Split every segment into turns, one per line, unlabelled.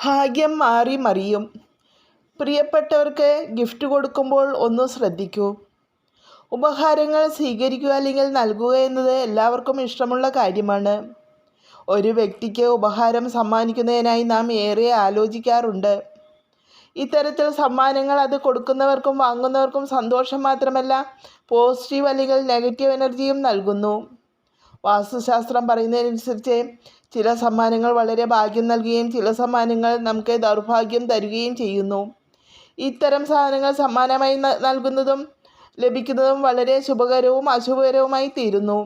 ഭാഗ്യം മാറി മറിയും. പ്രിയപ്പെട്ടവർക്ക് ഗിഫ്റ്റ് കൊടുക്കുമ്പോൾ ഒന്ന് ശ്രദ്ധിക്കൂ. ഉപഹാരങ്ങൾ സ്വീകരിക്കുക അല്ലെങ്കിൽ നൽകുക എന്നത് എല്ലാവർക്കും ഇഷ്ടമുള്ള കാര്യമാണ്. ഒരു വ്യക്തിക്ക് ഉപഹാരം സമ്മാനിക്കുന്നതിനായി നാം ഏറെ ആലോചിക്കാറുണ്ട്. ഇത്തരത്തിൽ സമ്മാനങ്ങൾ അത് കൊടുക്കുന്നവർക്കും വാങ്ങുന്നവർക്കും സന്തോഷം മാത്രമല്ല, പോസിറ്റീവ് അല്ലെങ്കിൽ നെഗറ്റീവ് എനർജിയും നൽകുന്നു. വാസ്തുശാസ്ത്രം പറയുന്നതിനനുസരിച്ച് ചില സമ്മാനങ്ങൾ വളരെ ഭാഗ്യം നൽകുകയും ചില സമ്മാനങ്ങൾ നമുക്ക് ദൗർഭാഗ്യം തരികയും ചെയ്യുന്നു. ഇത്തരം സാധനങ്ങൾ സമ്മാനമായി നൽകുന്നതും ലഭിക്കുന്നതും വളരെ ശുഭകരവും അശുഭകരവുമായി തീരുന്നു.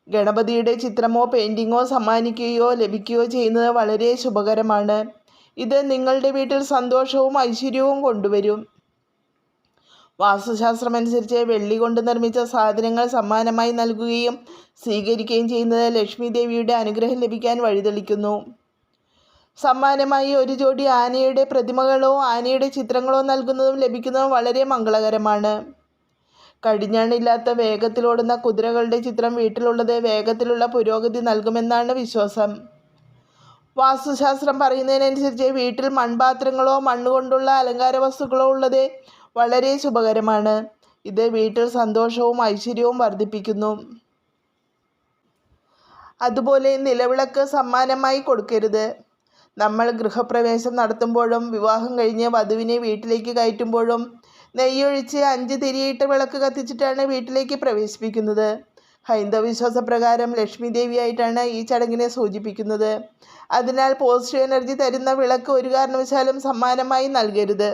ഗണപതിയുടെ ചിത്രമോ പെയിൻറ്റിങ്ങോ സമ്മാനിക്കുകയോ ലഭിക്കുകയോ ചെയ്യുന്നത് വളരെ ശുഭകരമാണ്. ഇത് നിങ്ങളുടെ വീട്ടിൽ സന്തോഷവും ഐശ്വര്യവും കൊണ്ടുവരും. വാസ്തുശാസ്ത്രമനുസരിച്ച് വെള്ളി കൊണ്ട് നിർമ്മിച്ച സാധനങ്ങൾ സമ്മാനമായി നൽകുകയും സ്വീകരിക്കുകയും ചെയ്യുന്നത് ലക്ഷ്മി ദേവിയുടെ അനുഗ്രഹം ലഭിക്കാൻ വഴിതെളിക്കുന്നു. സമ്മാനമായി ഒരു ജോഡി ആനയുടെ പ്രതിമകളോ ആനയുടെ ചിത്രങ്ങളോ നൽകുന്നതും ലഭിക്കുന്നതും വളരെ മംഗളകരമാണ്. കടിഞ്ഞാണില്ലാത്ത വേഗത്തിലോടുന്ന കുതിരകളുടെ ചിത്രം വീട്ടിലുള്ളത് വേഗത്തിലുള്ള പുരോഗതി നൽകുമെന്നാണ് വിശ്വാസം. വാസ്തുശാസ്ത്രം പറയുന്നതിനനുസരിച്ച് വീട്ടിൽ മൺപാത്രങ്ങളോ മണ്ണുകൊണ്ടുള്ള അലങ്കാര വസ്തുക്കളോ ഉള്ളത് വളരെ ശുഭകരമാണ്. ഇത് വീട്ടിൽ സന്തോഷവും ഐശ്വര്യവും വർദ്ധിപ്പിക്കുന്നു. അതുപോലെ നിലവിളക്ക് സമ്മാനമായി കൊടുക്കരുത്. നമ്മൾ ഗൃഹപ്രവേശം നടത്തുമ്പോഴും വിവാഹം കഴിഞ്ഞ് വധുവിനെ വീട്ടിലേക്ക് കയറ്റുമ്പോഴും നെയ്യൊഴിച്ച് 5 തിരിയിട്ട് വിളക്ക് കത്തിച്ചിട്ടാണ് വീട്ടിലേക്ക് പ്രവേശിപ്പിക്കുന്നത്. ഹൈന്ദവ വിശ്വാസപ്രകാരം ലക്ഷ്മി ദേവിയായിട്ടാണ് ഈ ചടങ്ങിനെ സൂചിപ്പിക്കുന്നത്. അതിനാൽ പോസിറ്റീവ് എനർജി തരുന്ന വിളക്ക് ഒരു കാരണവശാലും സമ്മാനമായി നൽകരുത്.